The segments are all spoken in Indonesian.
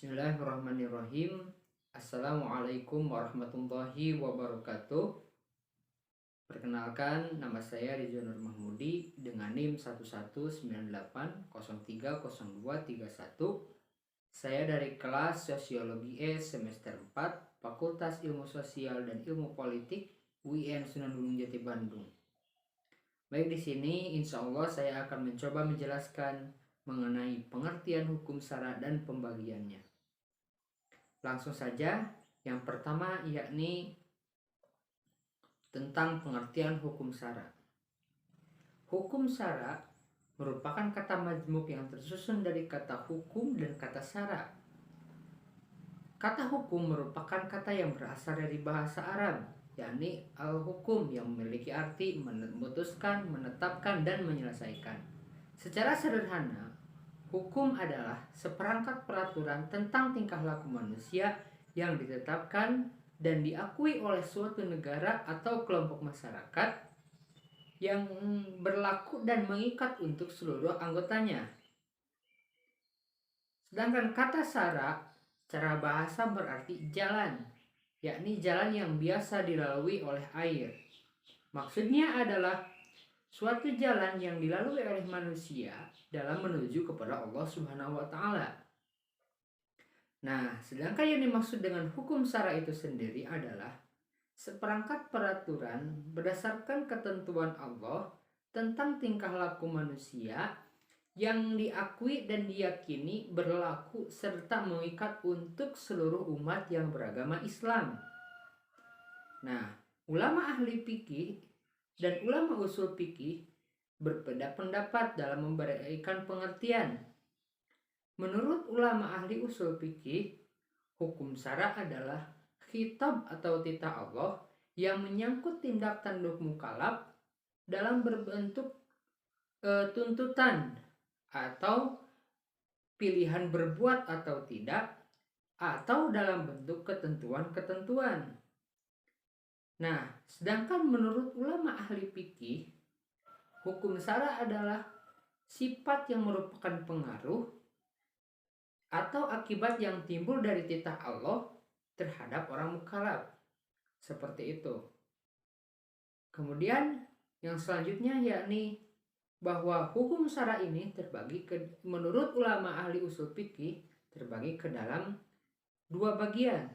Bismillahirrahmanirrahim. Assalamualaikum warahmatullahi wabarakatuh. Perkenalkan, nama saya Rizwan Nur Mahmudi dengan NIM 1198030231. Saya dari kelas Sosiologi E semester 4, Fakultas Ilmu Sosial dan Ilmu Politik UIN Sunan Gunung Jati Bandung. Baik, di sini insya Allah saya akan mencoba menjelaskan mengenai pengertian hukum syara dan pembagiannya. Langsung saja, yang pertama yakni tentang pengertian hukum syara. Hukum syara merupakan kata majmuk yang tersusun dari kata hukum dan kata syara. Kata hukum merupakan kata yang berasal dari bahasa Arab, yakni al-hukum, yang memiliki arti memutuskan, menetapkan, dan menyelesaikan. Secara sederhana, hukum adalah seperangkat peraturan tentang tingkah laku manusia yang ditetapkan dan diakui oleh suatu negara atau kelompok masyarakat yang berlaku dan mengikat untuk seluruh anggotanya. Sedangkan kata syara secara bahasa berarti jalan, yakni jalan yang biasa dilalui oleh air. Maksudnya adalah suatu jalan yang dilalui oleh manusia dalam menuju kepada Allah Subhanahu wa Ta'ala. Nah, sedangkan yang dimaksud dengan hukum syara itu sendiri adalah seperangkat peraturan berdasarkan ketentuan Allah tentang tingkah laku manusia yang diakui dan diyakini berlaku serta mengikat untuk seluruh umat yang beragama Islam. Nah, ulama ahli fikih dan ulama usul fikih berbeda pendapat dalam memberikan pengertian. Menurut ulama ahli usul fikih, hukum syara adalah khitab atau titah Allah yang menyangkut tindak tanduk mukallaf dalam berbentuk tuntutan atau pilihan berbuat atau tidak, atau dalam bentuk ketentuan-ketentuan. Nah, sedangkan menurut ulama ahli fikih, hukum syara adalah sifat yang merupakan pengaruh atau akibat yang timbul dari titah Allah terhadap orang mukallaf. Seperti itu. Kemudian yang selanjutnya yakni bahwa hukum syara ini menurut ulama ahli usul fikih terbagi ke dalam dua bagian,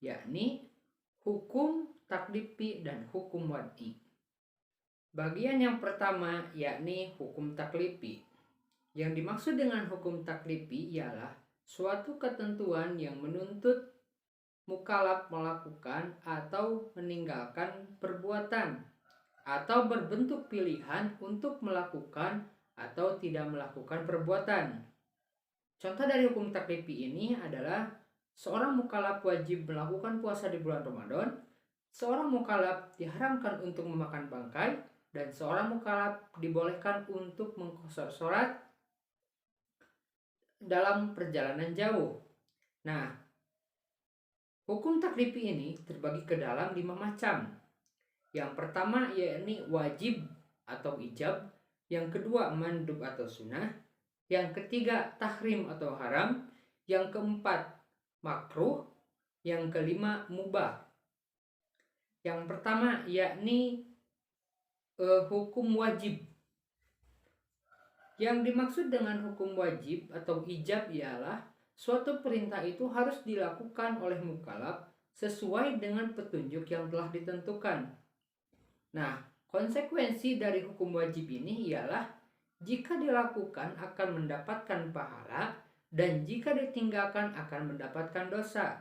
yakni hukum taklifi dan hukum wad'i. Bagian yang pertama yakni hukum taklifi. Yang dimaksud dengan hukum taklifi ialah suatu ketentuan yang menuntut mukallaf melakukan atau meninggalkan perbuatan atau berbentuk pilihan untuk melakukan atau tidak melakukan perbuatan. Contoh dari hukum taklifi ini adalah seorang mukallaf wajib melakukan puasa di bulan Ramadan, seorang mukallaf diharamkan untuk memakan bangkai, dan seorang mukallaf dibolehkan untuk mengqashar sholat dalam perjalanan jauh. Nah, hukum taklifi ini terbagi ke dalam 5 macam. Yang pertama yakni wajib atau ijab, yang kedua mandub atau sunnah, yang ketiga tahrim atau haram, yang keempat makruh, yang kelima mubah. Yang pertama yakni hukum wajib. Yang dimaksud dengan hukum wajib atau ijab ialah suatu perintah itu harus dilakukan oleh mukallaf sesuai dengan petunjuk yang telah ditentukan. Nah, konsekuensi dari hukum wajib ini ialah jika dilakukan akan mendapatkan pahala dan jika ditinggalkan akan mendapatkan dosa.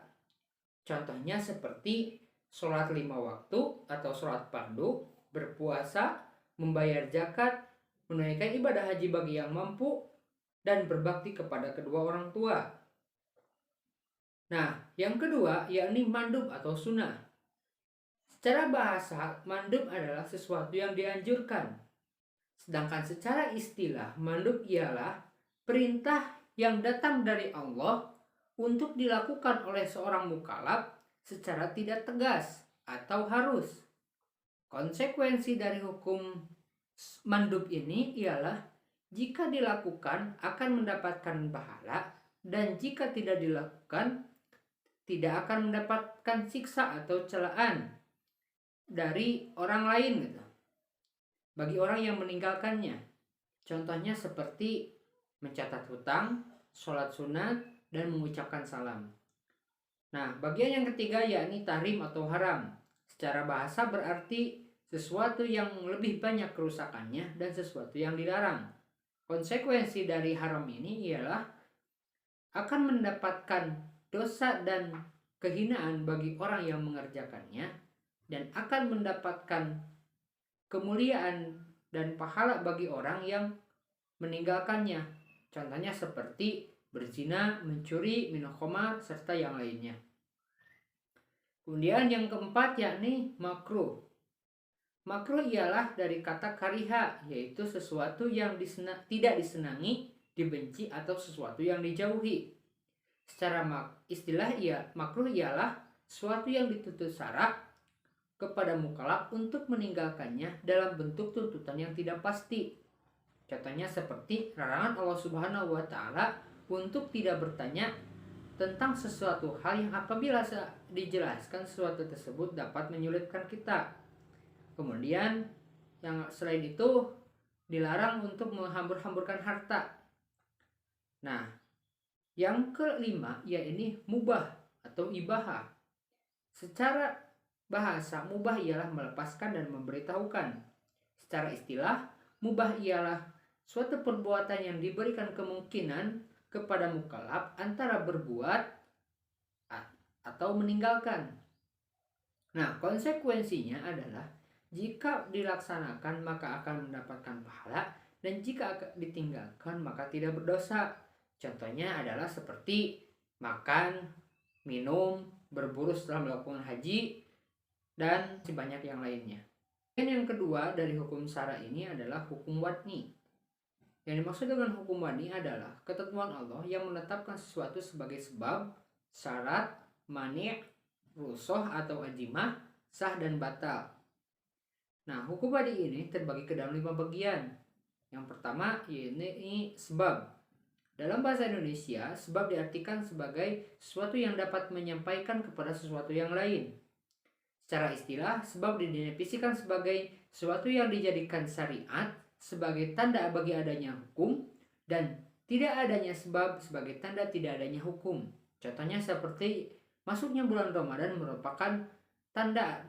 Contohnya seperti sholat 5 waktu atau sholat fardu, berpuasa, membayar zakat, menunaikan ibadah haji bagi yang mampu, dan berbakti kepada kedua orang tua. Nah, yang kedua yakni mandub atau sunnah. Secara bahasa, mandub adalah sesuatu yang dianjurkan. Sedangkan secara istilah, mandub ialah perintah yang datang dari Allah untuk dilakukan oleh seorang mukallaf secara tidak tegas atau harus. Konsekuensi dari hukum mandub ini ialah jika dilakukan akan mendapatkan pahala dan jika tidak dilakukan tidak akan mendapatkan siksa atau celaan dari orang lain gitu, bagi orang yang meninggalkannya. Contohnya seperti mencatat hutang, sholat sunat, dan mengucapkan salam. Nah, bagian yang ketiga yakni tahrim atau haram. Secara bahasa berarti sesuatu yang lebih banyak kerusakannya dan sesuatu yang dilarang. Konsekuensi dari haram ini ialah akan mendapatkan dosa dan kehinaan bagi orang yang mengerjakannya, dan akan mendapatkan kemuliaan dan pahala bagi orang yang meninggalkannya. Contohnya seperti berzina, mencuri, minum khamar, serta yang lainnya. Kemudian yang keempat yakni makruh. Makruh ialah dari kata kariha, yaitu sesuatu yang tidak disenangi, dibenci, atau sesuatu yang dijauhi. Secara istilah makruh ialah sesuatu yang dituntut syara kepada mukallaf untuk meninggalkannya dalam bentuk tuntutan yang tidak pasti. Contohnya seperti larangan Allah Subhanahu wa Ta'ala untuk tidak bertanya tentang sesuatu hal yang apabila dijelaskan sesuatu tersebut dapat menyulitkan kita. Kemudian yang selain itu dilarang untuk menghambur-hamburkan harta. Nah, yang kelima yaitu mubah atau ibaha. Secara bahasa, mubah ialah melepaskan dan memberitahukan. Secara istilah, mubah ialah suatu perbuatan yang diberikan kemungkinan kepada mukallaf antara berbuat atau meninggalkan. Nah, konsekuensinya adalah jika dilaksanakan maka akan mendapatkan pahala, dan jika ditinggalkan maka tidak berdosa. Contohnya adalah seperti makan, minum, berburu setelah melakukan haji, dan sebanyak yang lainnya. Dan yang kedua dari hukum syara ini adalah hukum wad'i. Yang dimaksud dengan hukum wad'i adalah ketentuan Allah yang menetapkan sesuatu sebagai sebab, syarat, mani', rusoh atau ajimah, sah dan batal. Nah, hukum wad'i ini terbagi ke dalam 5 bagian. Yang pertama yaitu sebab. Dalam bahasa Indonesia, sebab diartikan sebagai sesuatu yang dapat menyampaikan kepada sesuatu yang lain. Secara istilah, sebab didefinisikan sebagai sesuatu yang dijadikan syariat sebagai tanda bagi adanya hukum, dan tidak adanya sebab sebagai tanda tidak adanya hukum. Contohnya seperti masuknya bulan Ramadan merupakan tanda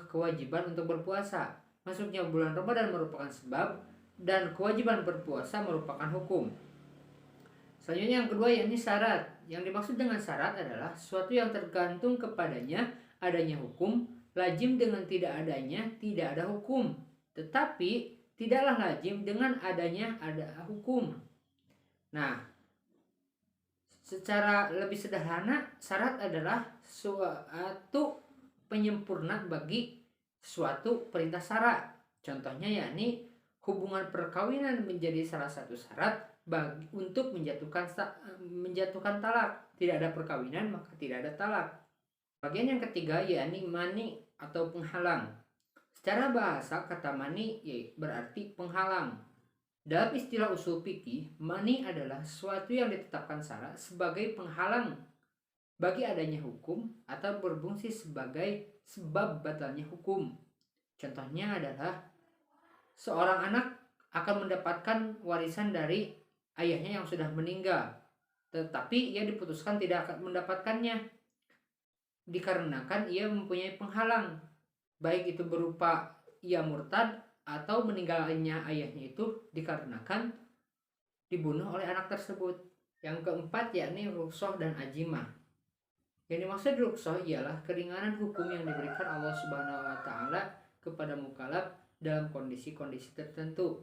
kewajiban untuk berpuasa. Masuknya bulan Ramadan merupakan sebab, dan kewajiban berpuasa merupakan hukum. Selanjutnya yang kedua yakni syarat. Yang dimaksud dengan syarat adalah sesuatu yang tergantung kepadanya adanya hukum. Lazim dengan tidak adanya tidak ada hukum, tetapi tidaklah lazim dengan adanya ada hukum. Nah, secara lebih sederhana, syarat adalah suatu penyempurna bagi suatu perintah syara. Contohnya yakni hubungan perkawinan menjadi salah satu syarat untuk menjatuhkan talak. Tidak ada perkawinan maka tidak ada talak. Bagian yang ketiga yakni mani atau penghalang. Secara bahasa kata mani berarti penghalang. Dalam istilah usul fikih, mani adalah sesuatu yang ditetapkan syara sebagai penghalang bagi adanya hukum atau berfungsi sebagai sebab batalnya hukum. Contohnya adalah seorang anak akan mendapatkan warisan dari ayahnya yang sudah meninggal, tetapi ia diputuskan tidak akan mendapatkannya dikarenakan ia mempunyai penghalang, baik itu berupa ia murtad atau meninggalnya ayahnya itu dikarenakan dibunuh oleh anak tersebut. Yang keempat yakni rukhsah dan ajimah. Yang dimaksud rukhsah ialah keringanan hukum yang diberikan Allah Subhanahu wa Ta'ala kepada mukallaf dalam kondisi-kondisi tertentu.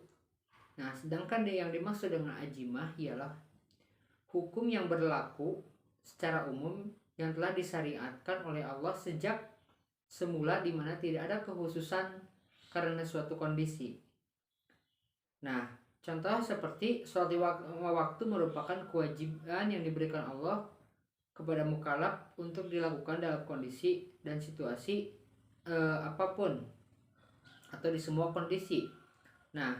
Nah, sedangkan yang dimaksud dengan ajimah ialah hukum yang berlaku secara umum yang telah disyariatkan oleh Allah sejak semula, di mana tidak ada kekhususan karena suatu kondisi. Nah, contoh seperti sholat waktu merupakan kewajiban yang diberikan Allah kepada mukallaf untuk dilakukan dalam kondisi dan situasi apapun atau di semua kondisi. Nah,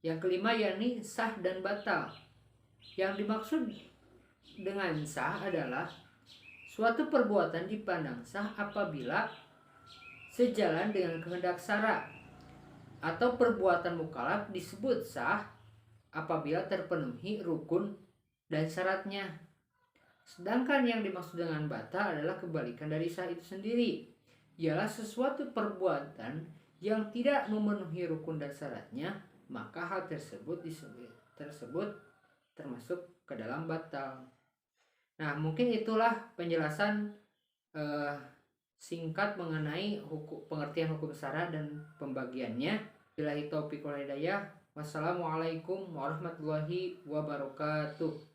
yang kelima yakni sah dan batal. Yang dimaksud dengan sah adalah suatu perbuatan dipandang sah apabila sejalan dengan kehendak syara, atau perbuatan mukallaf disebut sah apabila terpenuhi rukun dan syaratnya. Sedangkan yang dimaksud dengan batal adalah kebalikan dari sah itu sendiri, ialah sesuatu perbuatan yang tidak memenuhi rukun dan syaratnya, maka hal tersebut termasuk ke dalam batal. Nah, mungkin itulah penjelasan singkat mengenai pengertian hukum syara dan pembagiannya. Billahi taufiq wal hidayah. Wassalamualaikum warahmatullahi wabarakatuh.